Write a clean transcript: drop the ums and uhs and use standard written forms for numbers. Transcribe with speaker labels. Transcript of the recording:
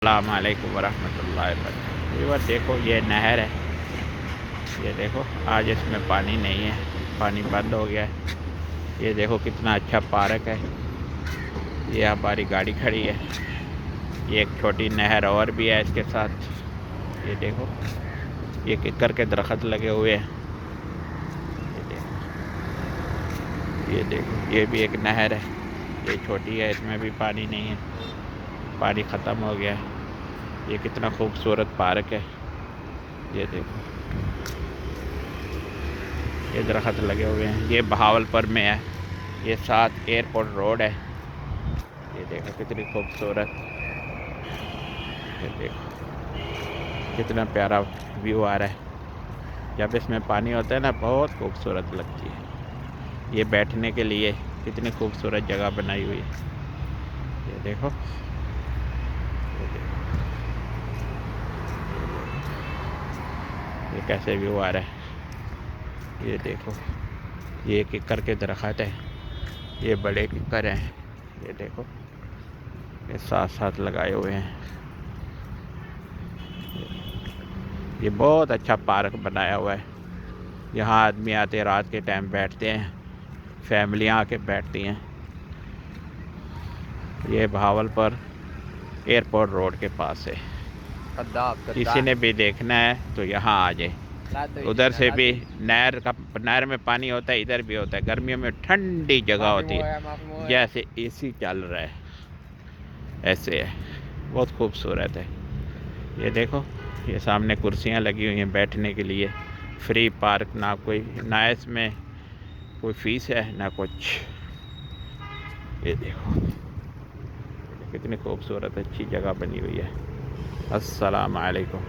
Speaker 1: अस्सलामुअलैकुम वरहमतुल्लाहि वबरकातुहू। व्यूअर देखो ये नहर है, ये देखो आज इसमें पानी नहीं है, पानी बंद हो गया है। ये देखो कितना अच्छा पार्क है, ये हमारी गाड़ी खड़ी है। ये एक छोटी नहर और भी है इसके साथ। ये देखो ये किक्कर के दरख्त लगे हुए हैं। ये देखो ये भी एक नहर है, ये छोटी है, इसमें भी पानी नहीं है, पानी ख़त्म हो गया है। ये कितना खूबसूरत पार्क है। ये देखो ये दरख्त लगे हुए हैं, ये बहावलपुर में है, ये साथ एयरपोर्ट रोड है। ये देखो कितनी खूबसूरत, ये देखो कितना प्यारा व्यू आ रहा है। जब इसमें पानी होता है ना, बहुत खूबसूरत लगती है। ये बैठने के लिए कितनी खूबसूरत जगह बनाई हुई है। ये देखो, ये देखो ये कैसे व्यू आ रहा है। ये देखो ये किक्कर के दरख्त है, ये बड़े किक्कर हैं। ये देखो ये साथ साथ लगाए हुए हैं। ये बहुत अच्छा पार्क बनाया हुआ है। यहाँ आदमी आते रात के टाइम बैठते हैं, फैमिलियाँ आके बैठती हैं। ये बहावलपुर एयरपोर्ट रोड के पास है। किसी ने भी देखना है तो यहाँ आ जाए। उधर से भी नहर में पानी होता है, इधर भी होता है। गर्मियों में ठंडी जगह होती है, जैसे एसी चल रहा है ऐसे है, बहुत खूबसूरत है। ये देखो ये सामने कुर्सियाँ लगी हुई हैं बैठने के लिए, फ्री पार्क, ना इसमें कोई फीस है ना कुछ। ये देखो कितनी खूबसूरत अच्छी जगह बनी हुई है। अस्सलाम वालेकुम।